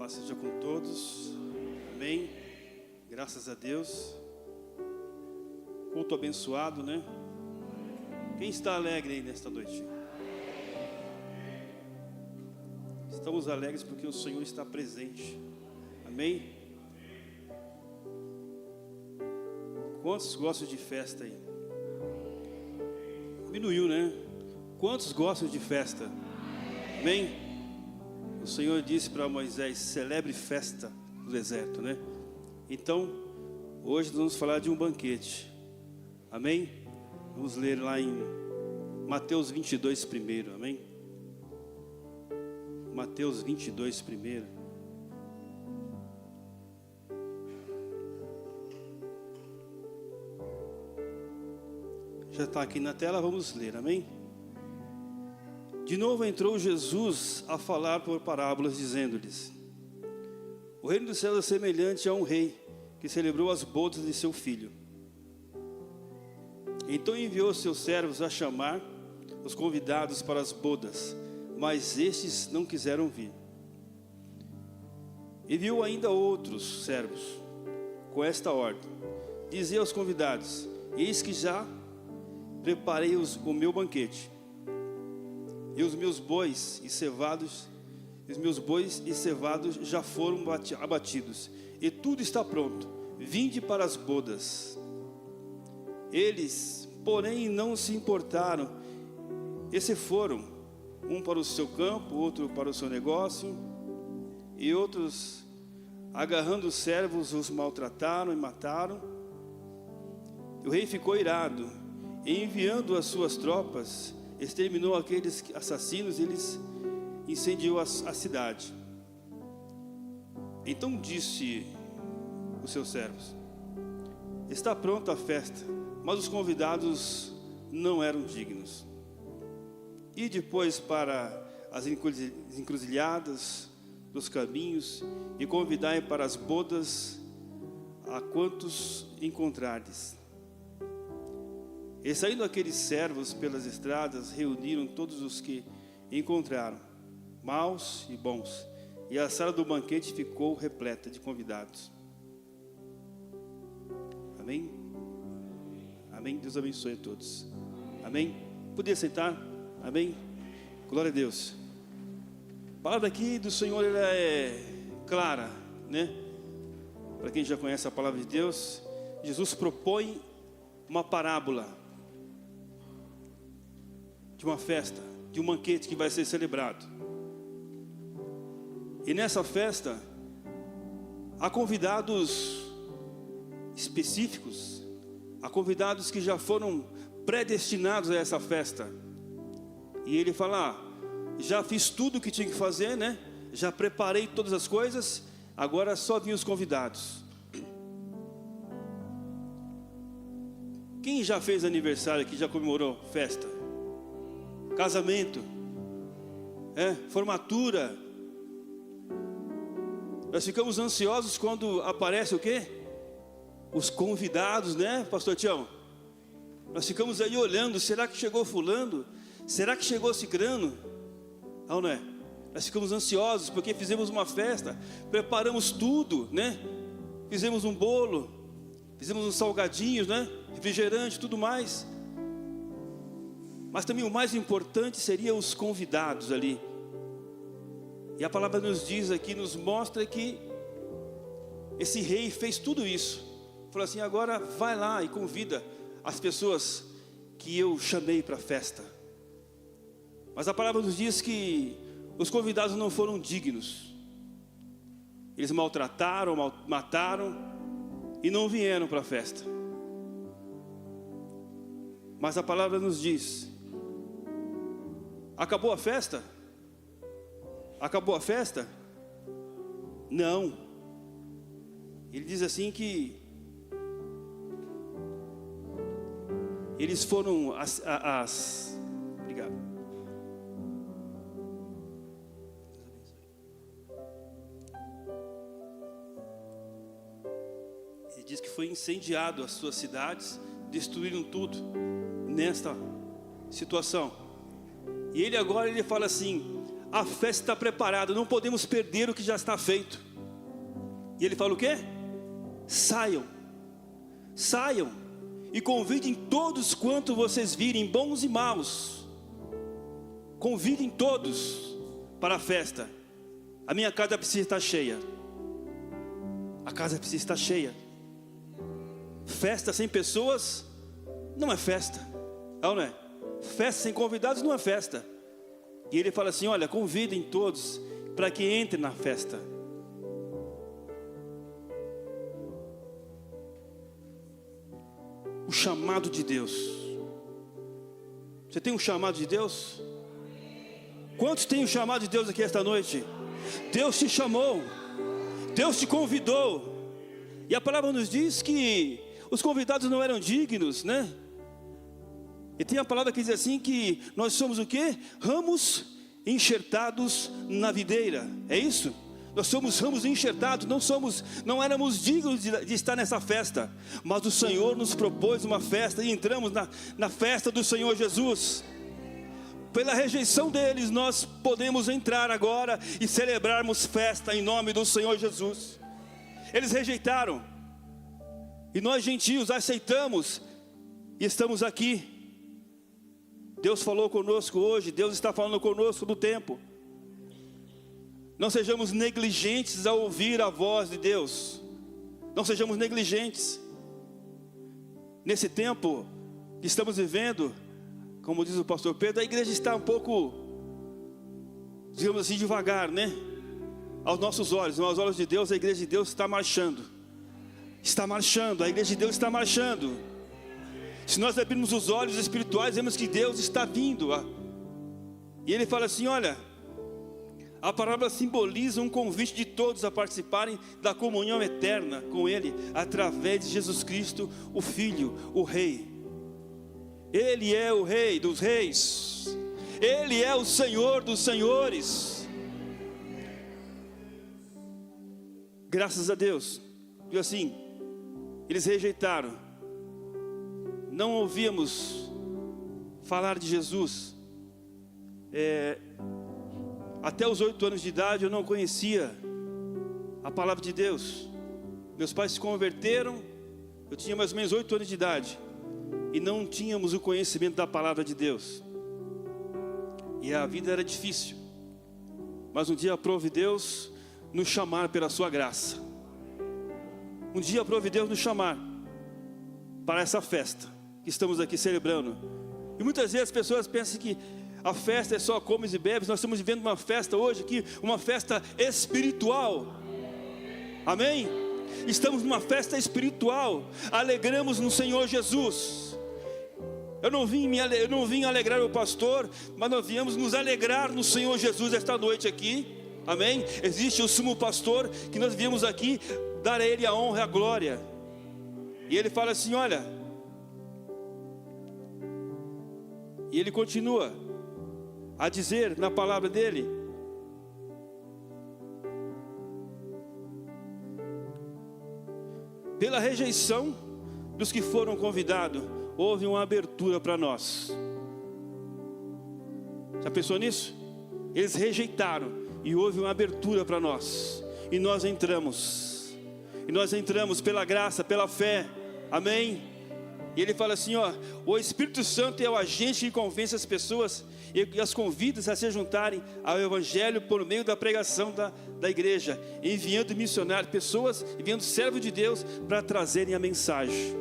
Paz seja com todos. Amém. Graças a Deus. Culto abençoado, né? Quem está alegre aí nesta noite? Estamos alegres porque o Senhor está presente. Amém? Quantos gostam de festa aí? Diminuiu, né? Quantos gostam de festa? Amém? O Senhor disse para Moisés: celebre festa no deserto, né? Então, hoje nós vamos falar de um banquete. Amém? Vamos ler lá em Mateus 22 primeiro, amém? Mateus 22 primeiro. Já está aqui na tela, vamos ler, amém? De novo entrou Jesus a falar por parábolas, dizendo-lhes: o reino dos céus é semelhante a um rei que celebrou as bodas de seu filho. Então enviou seus servos a chamar os convidados para as bodas, mas estes não quiseram vir. Enviou ainda outros servos com esta ordem: dizia aos convidados: eis que já preparei o meu banquete, e os meus bois e cevados já foram abatidos, e tudo está pronto. Vinde para as bodas. Eles, porém, não se importaram, e se foram, um para o seu campo, outro para o seu negócio, e outros, agarrando os servos, os maltrataram e mataram. O rei ficou irado, e enviando as suas tropas, exterminou aqueles assassinos, e eles incendiou a cidade. Então disse os seus servos: está pronta a festa, mas os convidados não eram dignos. E depois para as encruzilhadas dos caminhos, e convidai para as bodas a quantos encontrardes. E saindo aqueles servos pelas estradas, reuniram todos os que encontraram, maus e bons, e a sala do banquete ficou repleta de convidados. Amém? Amém? Deus abençoe a todos. Amém? Podia sentar? Amém? Glória a Deus. A palavra aqui do Senhor, ela é clara, né? Para quem já conhece a palavra de Deus, Jesus propõe uma parábola de uma festa, de um banquete que vai ser celebrado. E nessa festa há convidados específicos, há convidados que já foram predestinados a essa festa. E ele fala: já fiz tudo o que tinha que fazer, né? Já preparei todas as coisas, agora só vim os convidados. Quem já fez aniversário aqui, já comemorou festa? Casamento, formatura. Nós ficamos ansiosos quando aparece o quê? Os convidados, né, pastor Tião? Nós ficamos aí olhando: será que chegou fulano? Será que chegou cicrano? Não é? Nós ficamos ansiosos porque fizemos uma festa, preparamos tudo, né? Fizemos um bolo, fizemos uns salgadinhos, né? Refrigerante, tudo mais. Mas também o mais importante seria os convidados ali. E a palavra nos diz aqui, nos mostra que esse rei fez tudo isso. Falou assim: agora vai lá e convida as pessoas que eu chamei para a festa. Mas a palavra nos diz que os convidados não foram dignos. Eles maltrataram, mataram e não vieram para a festa. Mas a palavra nos diz: acabou a festa? Acabou a festa? Não. Ele diz assim que eles foram obrigado. Ele diz que foi incendiado as suas cidades, destruíram tudo nesta situação. E ele agora fala assim: a festa está preparada, não podemos perder o que já está feito. E ele fala o quê? Saiam e convidem todos quanto vocês virem, bons e maus. Convidem todos para a festa. A minha casa precisa estar cheia. A casa precisa estar cheia. Festa sem pessoas não é festa, não é? Festa sem convidados não é festa. E ele fala assim, olha, convidem todos para que entrem na festa. O chamado de Deus. Você tem um chamado de Deus? Quantos têm o chamado de Deus aqui esta noite? Deus te chamou, Deus te convidou. E a palavra nos diz que os convidados não eram dignos, né? E tem a palavra que diz assim, que nós somos o quê? Ramos enxertados na videira. É isso? Nós somos ramos enxertados, não éramos dignos de estar nessa festa. Mas o Senhor nos propôs uma festa e entramos na festa do Senhor Jesus. Pela rejeição deles, nós podemos entrar agora e celebrarmos festa em nome do Senhor Jesus. Eles rejeitaram, e nós gentios aceitamos, e estamos aqui. Deus falou conosco hoje, Deus está falando conosco no tempo. Não sejamos negligentes ao ouvir a voz de Deus. Não sejamos negligentes. Nesse tempo que estamos vivendo, como diz o pastor Pedro, a igreja está um pouco, digamos assim, devagar, né? Aos nossos olhos, aos olhos de Deus, a igreja de Deus está marchando. Está marchando, a igreja de Deus está marchando. Se nós abrirmos os olhos espirituais, vemos que Deus está vindo. E ele fala assim, olha, a palavra simboliza um convite de todos a participarem da comunhão eterna com Ele, através de Jesus Cristo, o Filho, o Rei. Ele é o Rei dos Reis, Ele é o Senhor dos Senhores. Graças a Deus. E assim, eles rejeitaram. Não ouvíamos falar de Jesus. Até os 8 anos de idade eu não conhecia a palavra de Deus. Meus pais se converteram, eu tinha mais ou menos 8 anos de idade, e não tínhamos o conhecimento da palavra de Deus. E a vida era difícil. Mas um dia aprove Deus nos chamar pela sua graça. Um dia aprove Deus nos chamar para essa festa que estamos aqui celebrando. E muitas vezes as pessoas pensam que a festa é só comes e bebes. Nós estamos vivendo uma festa hoje aqui, uma festa espiritual. Amém? Estamos numa festa espiritual. Alegramos no Senhor Jesus. Eu não vim alegrar o pastor, mas nós viemos nos alegrar no Senhor Jesus esta noite aqui. Amém? Existe o sumo pastor que nós viemos aqui dar a Ele a honra e a glória. E Ele fala assim, olha, e Ele continua a dizer na palavra dele, pela rejeição dos que foram convidados, houve uma abertura para nós. Já pensou nisso? Eles rejeitaram e houve uma abertura para nós, e nós entramos pela graça, pela fé. Amém? E ele fala assim, ó, o Espírito Santo é o agente que convence as pessoas e as convida a se juntarem ao Evangelho por meio da pregação da igreja, enviando missionários, pessoas, enviando servos de Deus para trazerem a mensagem.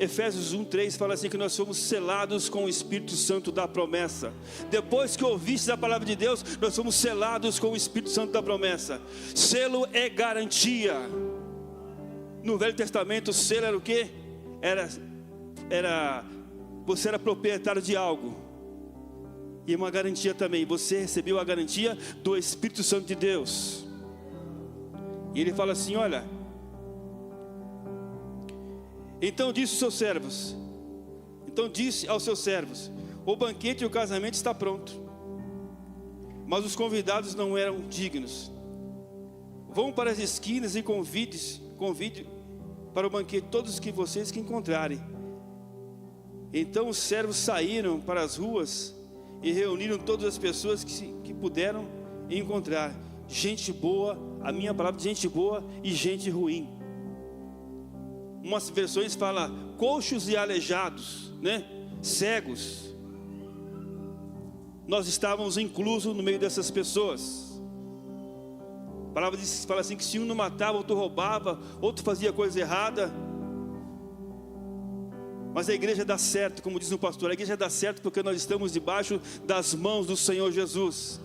Efésios 1:3 fala assim, que nós somos selados com o Espírito Santo da promessa. Depois que ouvistes a palavra de Deus, nós somos selados com o Espírito Santo da promessa. Selo é garantia. No Velho Testamento, o selo era o quê? Você era proprietário de algo. E uma garantia também, você recebeu a garantia do Espírito Santo de Deus. E ele fala assim, olha, então disse aos seus servos, o banquete e o casamento está pronto, mas os convidados não eram dignos. Vão para as esquinas e convide para o banquete todos que vocês que encontrarem. Então os servos saíram para as ruas e reuniram todas as pessoas que puderam encontrar. Gente boa, a minha palavra, gente boa e gente ruim. Umas versões falam coxos e aleijados, né? Cegos. Nós estávamos inclusos no meio dessas pessoas. A palavra fala assim que se um não matava, outro roubava, outro fazia coisa errada. Mas a igreja dá certo, como diz o pastor, a igreja dá certo porque nós estamos debaixo das mãos do Senhor Jesus.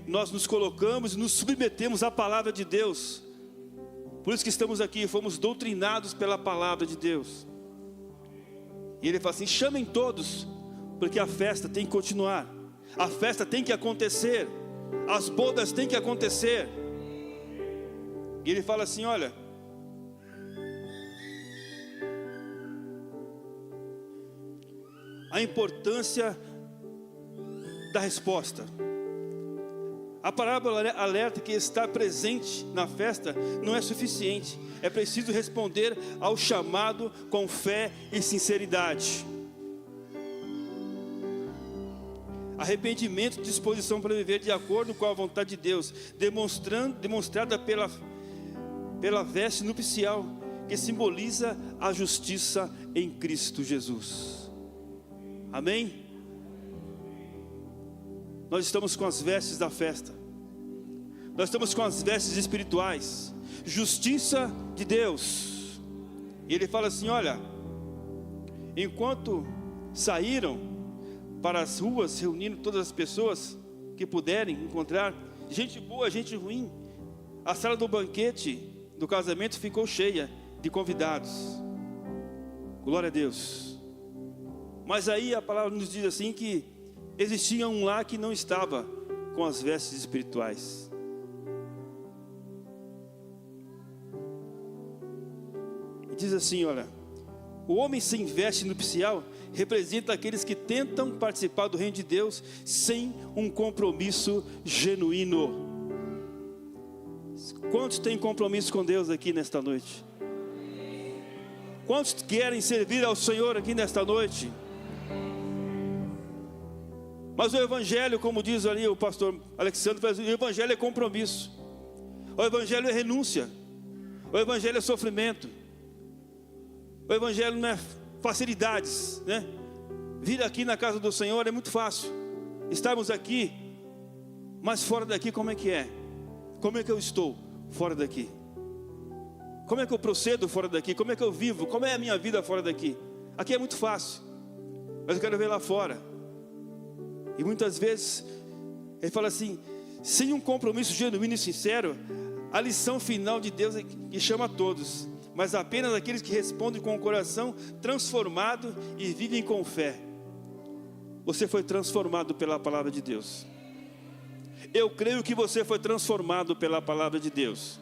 Nós nos colocamos e nos submetemos à palavra de Deus. Por isso que estamos aqui, fomos doutrinados pela palavra de Deus. E ele fala assim, chamem todos, porque a festa tem que continuar. A festa tem que acontecer. As bodas têm que acontecer. E ele fala assim, olha, a importância da resposta. A parábola alerta que estar presente na festa não é suficiente. É preciso responder ao chamado com fé e sinceridade. Arrependimento e disposição para viver de acordo com a vontade de Deus, demonstrada pela veste nupcial, que simboliza a justiça em Cristo Jesus. Amém? Nós estamos com as vestes da festa. Nós estamos com as vestes espirituais. Justiça de Deus. E ele fala assim, olha, enquanto saíram para as ruas, reunindo todas as pessoas que puderem encontrar, gente boa, gente ruim, a sala do banquete do casamento ficou cheia de convidados. Glória a Deus. Mas aí a palavra nos diz assim que existia um lá que não estava com as vestes espirituais. E diz assim, olha, o homem sem veste nupcial representa aqueles que tentam participar do reino de Deus sem um compromisso genuíno. Quantos têm compromisso com Deus aqui nesta noite? Quantos querem servir ao Senhor aqui nesta noite? Mas o evangelho, como diz ali o pastor Alexandre, o evangelho é compromisso. O evangelho é renúncia. O evangelho é sofrimento. O evangelho não é facilidades, né? Vir aqui na casa do Senhor é muito fácil. Estarmos aqui, mas fora daqui como é que é? Como é que eu estou fora daqui? Como é que eu procedo fora daqui? Como é que eu vivo? Como é a minha vida fora daqui? Aqui é muito fácil, mas eu quero ver lá fora. E muitas vezes ele fala assim, sem um compromisso genuíno e sincero, a lição final de Deus é que chama a todos, mas apenas aqueles que respondem com o coração transformado e vivem com fé. Você foi transformado pela palavra de Deus. Eu creio que você foi transformado pela palavra de Deus.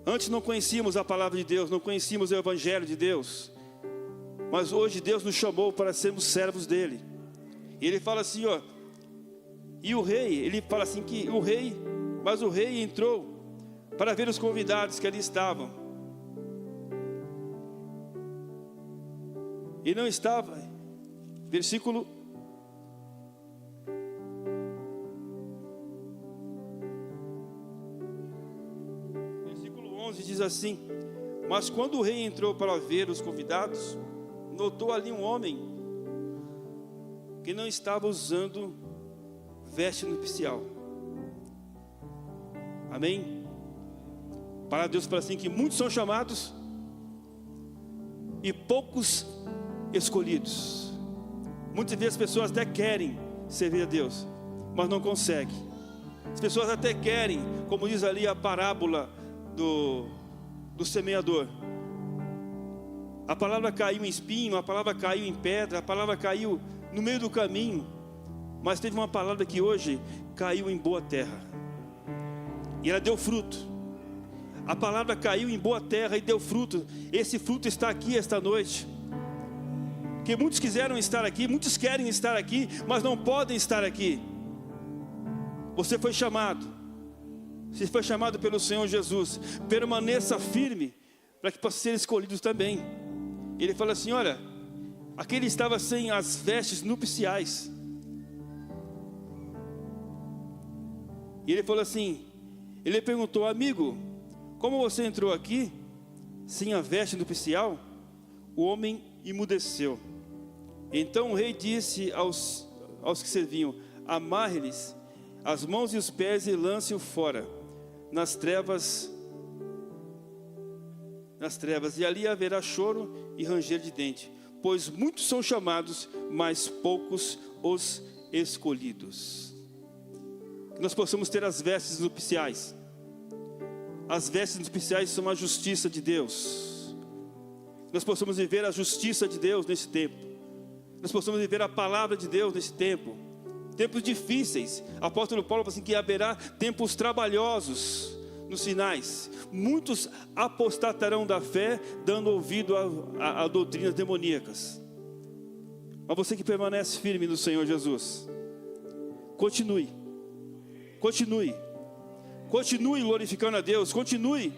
Antes não conhecíamos a palavra de Deus, não conhecíamos o evangelho de Deus, mas hoje Deus nos chamou para sermos servos dele. E ele fala assim, ó, e o rei, ele fala assim que o rei entrou para ver os convidados que ali estavam. E não estava, versículo 11 diz assim, mas quando o rei entrou para ver os convidados, notou ali um homem que não estava usando veste nupcial. Amém? Para Deus fala assim que muitos são chamados e poucos escolhidos. Muitas vezes as pessoas até querem servir a Deus, mas não conseguem. As pessoas até querem, como diz ali a parábola do semeador. A palavra caiu em espinho, a palavra caiu em pedra, a palavra caiu no meio do caminho, mas teve uma palavra que hoje caiu em boa terra e ela deu fruto. A palavra caiu em boa terra e deu fruto. Esse fruto está aqui esta noite. Que muitos quiseram estar aqui, muitos querem estar aqui, mas não podem estar aqui. Você foi chamado. Você foi chamado pelo Senhor Jesus. Permaneça firme para que possa ser escolhido também. Ele fala assim: olha, aquele estava sem as vestes nupciais. E ele falou assim, ele perguntou: amigo, como você entrou aqui sem a veste nupcial? O homem emudeceu. Então o rei disse aos que serviam: amarre-lhes as mãos e os pés e lance-o fora nas trevas, e ali haverá choro e ranger de dente, pois muitos são chamados, mas poucos os escolhidos. Que nós possamos ter as vestes nupciais. As vestes nupciais são a justiça de Deus. Nós possamos viver a justiça de Deus nesse tempo. Nós possamos viver a palavra de Deus nesse tempo. Tempos difíceis. O apóstolo Paulo fala assim, que haverá tempos trabalhosos nos finais. Muitos apostatarão da fé, dando ouvido a doutrinas demoníacas. Mas você que permanece firme no Senhor Jesus, continue glorificando a Deus, continue,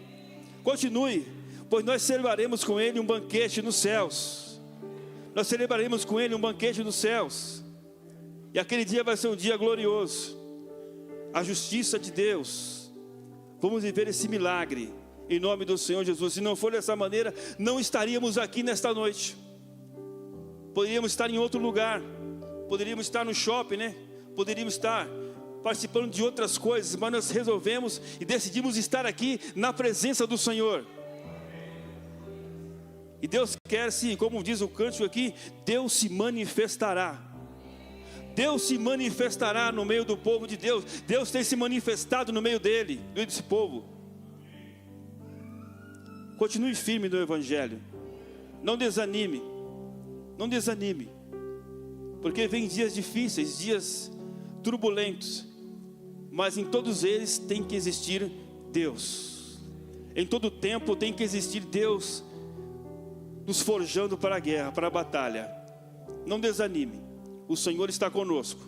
pois nós celebraremos com Ele um banquete nos céus. Nós celebraremos com Ele um banquete nos céus, e aquele dia vai ser um dia glorioso. A justiça de Deus, vamos viver esse milagre, em nome do Senhor Jesus. Se não for dessa maneira, não estaríamos aqui nesta noite. Poderíamos estar em outro lugar, poderíamos estar no shopping, né? Poderíamos estar participando de outras coisas, mas nós resolvemos e decidimos estar aqui na presença do Senhor. E Deus quer, sim, como diz o cântico aqui, Deus se manifestará. Deus se manifestará no meio do povo de Deus. Deus tem se manifestado no meio desse povo. Continue firme no Evangelho. Não desanime, porque vem dias difíceis, dias turbulentos, mas em todos eles tem que existir Deus. Em todo tempo tem que existir Deus nos forjando para a guerra, para a batalha. Não desanime, o Senhor está conosco.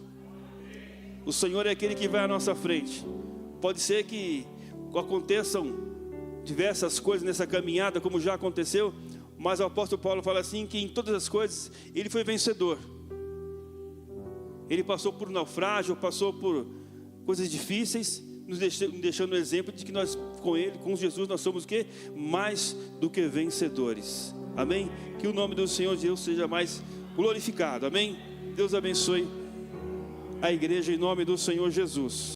O Senhor é aquele que vai à nossa frente. Pode ser que aconteçam diversas coisas nessa caminhada, como já aconteceu, mas o apóstolo Paulo fala assim, que em todas as coisas ele foi vencedor. Ele passou por naufrágio, passou por coisas difíceis, nos deixando o exemplo de que nós, com Ele, com Jesus, nós somos o quê? Mais do que vencedores. Amém? Que o nome do Senhor Deus seja mais glorificado. Amém? Deus abençoe a igreja em nome do Senhor Jesus.